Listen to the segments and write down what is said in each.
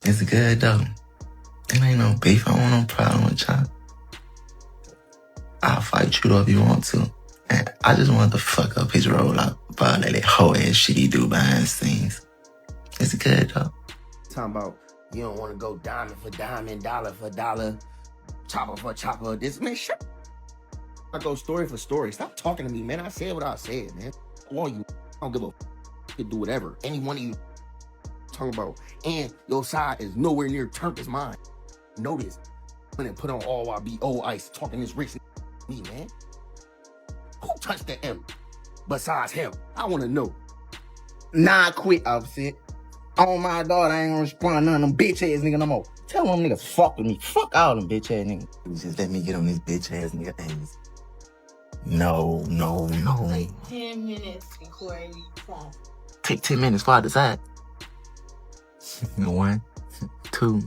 It's good though. It ain't no beef. I don't want no problem with y'all. I'll fight you though if you want to. And I just want to fuck up his roll out about that whole ass shit he do behind the scenes. It's good though. Talking about you don't want to go diamond for diamond, dollar for dollar, chopper for chopper. This man, shit. I go story for story. Stop talking to me, man. I said what I said, man. All you, I don't give a f. You can do whatever. Any one of you talking about, and your side is nowhere near turned as mine. Notice when it put on all YBO ice talking this rich me, man. Who touched the M besides him? I want to know. Nah, I quit, Offset. On my daughter, I ain't gonna respond to none of them bitch ass niggas no more. Tell them niggas fuck with me. Fuck all them bitch ass niggas. Just let me get on this bitch ass nigga ass. No. Like 10 minutes before you clap. Take 10 minutes before I decide. 1, 2,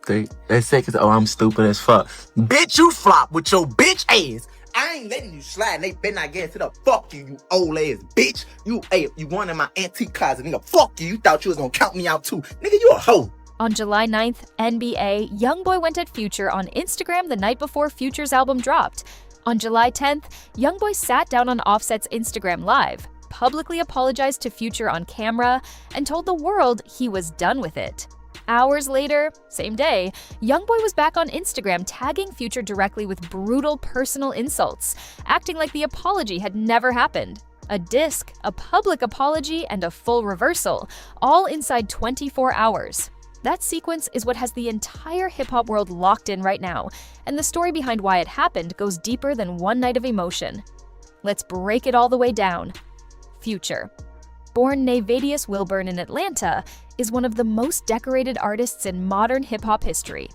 3. That's seconds. Oh, I'm stupid as fuck. Bitch, you flop with your bitch ass. I ain't letting you slide, and they better not get into the fuck you old ass bitch. You going in my antique closet, nigga. Fuck you. You thought you was gonna count me out too. Nigga, you a hoe. On July 9th, NBA Youngboy went at Future on Instagram the night before Future's album dropped. On July 10th, Youngboy sat down on Offset's Instagram Live, publicly apologized to Future on camera, and told the world he was done with it. Hours later, same day, Youngboy was back on Instagram tagging Future directly with brutal personal insults, acting like the apology had never happened. A disc, a public apology, and a full reversal, all inside 24 hours. That sequence is what has the entire hip-hop world locked in right now, and the story behind why it happened goes deeper than one night of emotion. Let's break it all the way down. Future. Born Navadius Wilburn in Atlanta, is one of the most decorated artists in modern hip-hop history.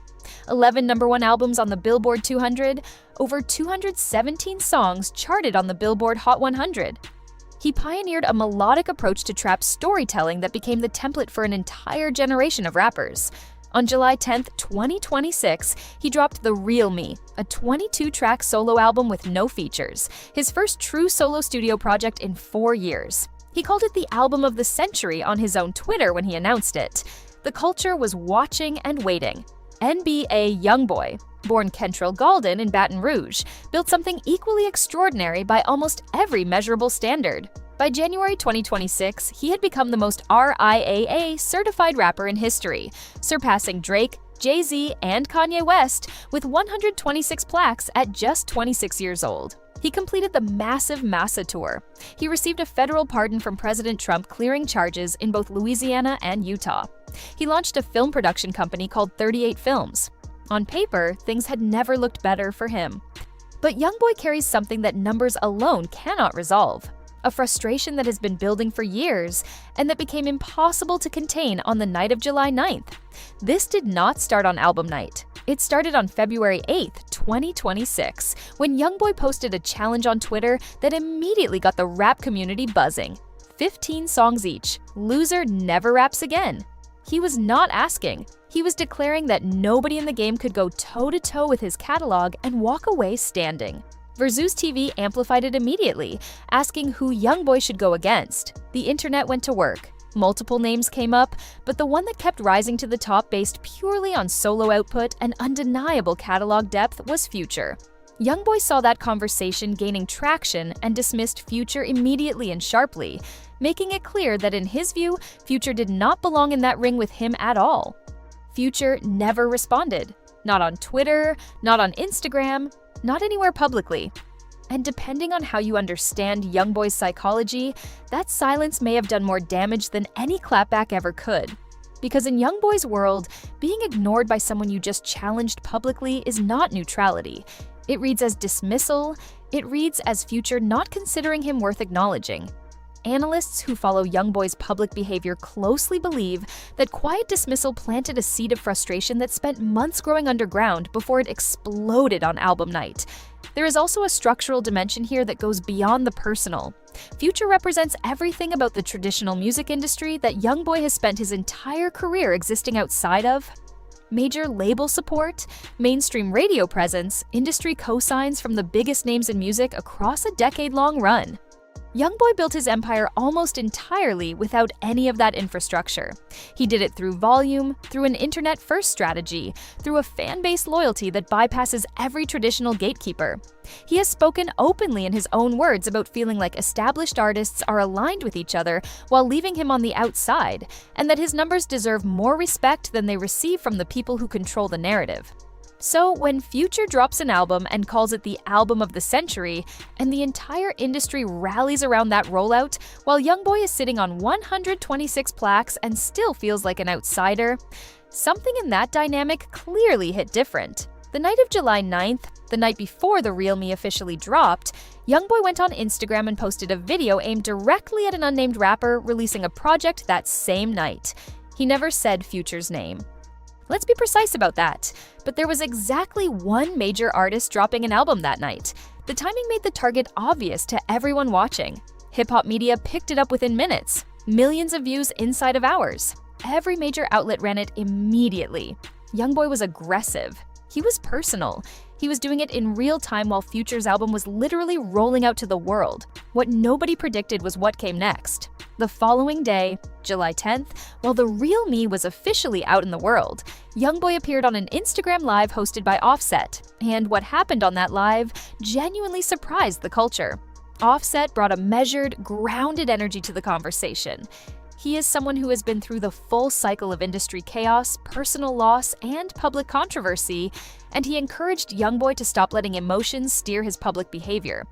11 #1 albums on the Billboard 200, over 217 songs charted on the Billboard Hot 100. He pioneered a melodic approach to trap storytelling that became the template for an entire generation of rappers. On July 10th, 2026, he dropped The Real Me, a 22-track solo album with no features, his first true solo studio project in 4 years. He called it the album of the century on his own Twitter when he announced it. The culture was watching and waiting. NBA Youngboy, born Kentrell Gaulden in Baton Rouge, built something equally extraordinary by almost every measurable standard. By January 2026, he had become the most RIAA certified rapper in history, surpassing Drake, Jay-Z, and Kanye West with 126 plaques at just 26 years old. He completed the massive Massa Tour. He received a federal pardon from President Trump clearing charges in both Louisiana and Utah. He launched a film production company called 38 Films. On paper, things had never looked better for him. But Youngboy carries something that numbers alone cannot resolve. A frustration that has been building for years and that became impossible to contain on the night of July 9th. This did not start on album night. It started on February 8th, 2026, when Youngboy posted a challenge on Twitter that immediately got the rap community buzzing. 15 songs each. Loser never raps again. He was not asking. He was declaring that nobody in the game could go toe-to-toe with his catalog and walk away standing. Versus TV amplified it immediately, asking who Youngboy should go against. The internet went to work. Multiple names came up, but the one that kept rising to the top based purely on solo output and undeniable catalog depth was Future. Youngboy saw that conversation gaining traction and dismissed Future immediately and sharply, making it clear that in his view, Future did not belong in that ring with him at all. Future never responded. Not on Twitter, not on Instagram, not anywhere publicly. And depending on how you understand Youngboy's psychology, that silence may have done more damage than any clapback ever could. Because in Youngboy's world, being ignored by someone you just challenged publicly is not neutrality. It reads as dismissal. It reads as Future not considering him worth acknowledging. Analysts who follow Youngboy's public behavior closely believe that quiet dismissal planted a seed of frustration that spent months growing underground before it exploded on album night. There is also a structural dimension here that goes beyond the personal. Future represents everything about the traditional music industry that Youngboy has spent his entire career existing outside of. Major label support, mainstream radio presence, industry cosigns from the biggest names in music across a decade-long run. Youngboy built his empire almost entirely without any of that infrastructure. He did it through volume, through an internet-first strategy, through a fan-base loyalty that bypasses every traditional gatekeeper. He has spoken openly in his own words about feeling like established artists are aligned with each other while leaving him on the outside, and that his numbers deserve more respect than they receive from the people who control the narrative. So when Future drops an album and calls it the album of the century, and the entire industry rallies around that rollout, while Youngboy is sitting on 126 plaques and still feels like an outsider, something in that dynamic clearly hit different. The night of July 9th, the night before The Real Me officially dropped, Youngboy went on Instagram and posted a video aimed directly at an unnamed rapper releasing a project that same night. He never said Future's name. Let's be precise about that. But there was exactly one major artist dropping an album that night. The timing made the target obvious to everyone watching. Hip-hop media picked it up within minutes. Millions of views inside of hours. Every major outlet ran it immediately. Youngboy was aggressive. He was personal. He was doing it in real time while Future's album was literally rolling out to the world. What nobody predicted was what came next. The following day, July 10th, while The Real Me was officially out in the world, Youngboy appeared on an Instagram Live hosted by Offset, and what happened on that live genuinely surprised the culture. Offset brought a measured, grounded energy to the conversation. He is someone who has been through the full cycle of industry chaos, personal loss, and public controversy, and he encouraged Youngboy to stop letting emotions steer his public behavior.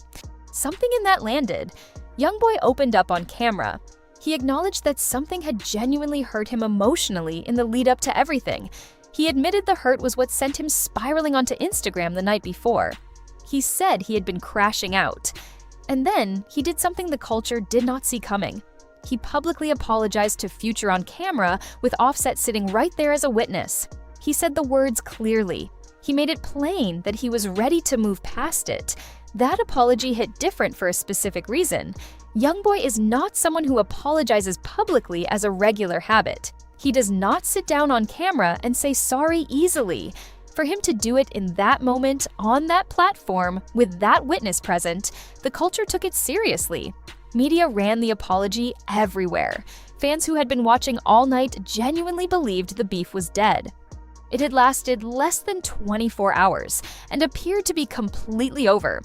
Something in that landed. Youngboy opened up on camera. He acknowledged that something had genuinely hurt him emotionally in the lead up to everything. He admitted the hurt was what sent him spiraling onto Instagram the night before. He said he had been crashing out. And then he did something the culture did not see coming. He publicly apologized to Future on camera, with Offset sitting right there as a witness. He said the words clearly. He made it plain that he was ready to move past it. That apology hit different for a specific reason. Youngboy is not someone who apologizes publicly as a regular habit. He does not sit down on camera and say sorry easily. For him to do it in that moment, on that platform, with that witness present, the culture took it seriously. Media ran the apology everywhere. Fans who had been watching all night genuinely believed the beef was dead. It had lasted less than 24 hours and appeared to be completely over.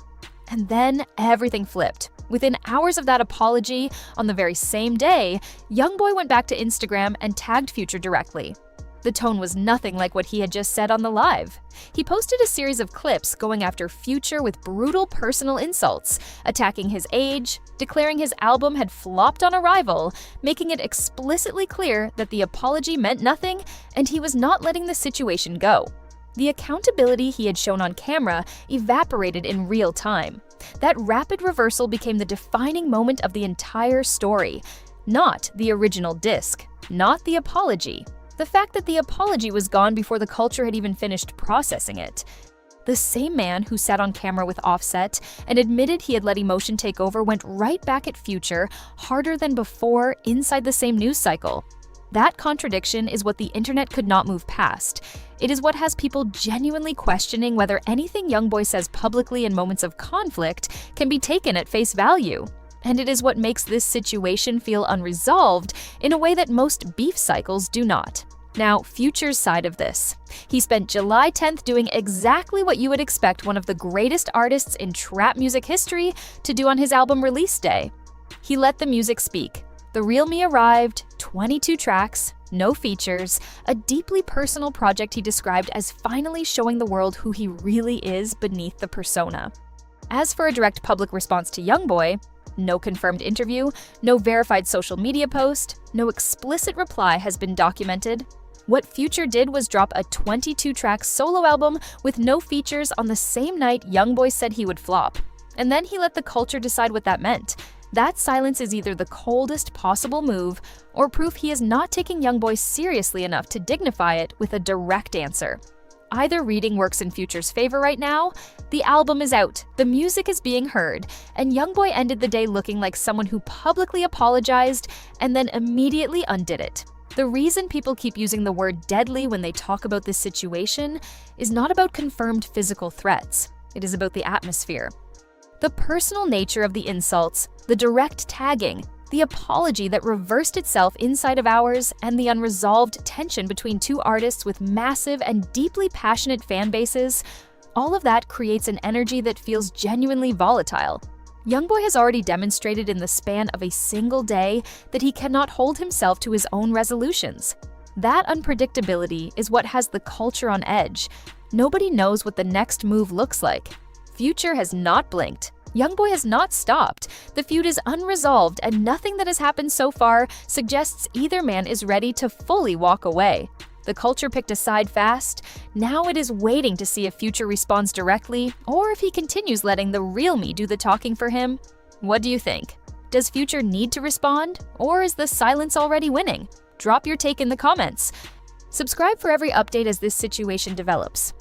And then everything flipped. Within hours of that apology, on the very same day, Youngboy went back to Instagram and tagged Future directly. The tone was nothing like what he had just said on the live. He posted a series of clips going after Future with brutal personal insults, attacking his age, declaring his album had flopped on arrival, making it explicitly clear that the apology meant nothing and he was not letting the situation go. The accountability he had shown on camera evaporated in real time. That rapid reversal became the defining moment of the entire story. Not the original disc, not the apology. The fact that the apology was gone before the culture had even finished processing it. The same man who sat on camera with Offset and admitted he had let emotion take over went right back at Future, harder than before, inside the same news cycle. That contradiction is what the internet could not move past. It is what has people genuinely questioning whether anything Youngboy says publicly in moments of conflict can be taken at face value. And it is what makes this situation feel unresolved in a way that most beef cycles do not. Now, Future's side of this. He spent July 10th doing exactly what you would expect one of the greatest artists in trap music history to do on his album release day. He let the music speak. The Real Me arrived, 22 tracks, no features, a deeply personal project he described as finally showing the world who he really is beneath the persona. As for a direct public response to Youngboy, no confirmed interview, no verified social media post, no explicit reply has been documented. What Future did was drop a 22-track solo album with no features on the same night Youngboy said he would flop. And then he let the culture decide what that meant. That silence is either the coldest possible move or proof he is not taking Youngboy seriously enough to dignify it with a direct answer. Either reading works in Future's favor right now. The album is out, the music is being heard, and Youngboy ended the day looking like someone who publicly apologized and then immediately undid it. The reason people keep using the word deadly when they talk about this situation is not about confirmed physical threats. It is about the atmosphere. The personal nature of the insults, the direct tagging, the apology that reversed itself inside of hours, and the unresolved tension between two artists with massive and deeply passionate fan bases, all of that creates an energy that feels genuinely volatile. Youngboy has already demonstrated in the span of a single day that he cannot hold himself to his own resolutions. That unpredictability is what has the culture on edge. Nobody knows what the next move looks like. Future has not blinked. Youngboy has not stopped. The feud is unresolved, and nothing that has happened so far suggests either man is ready to fully walk away. The culture picked a side fast. Now it is waiting to see if Future responds directly, or if he continues letting the real me do the talking for him. What do you think? Does Future need to respond, or is the silence already winning? Drop your take in the comments. Subscribe for every update as this situation develops.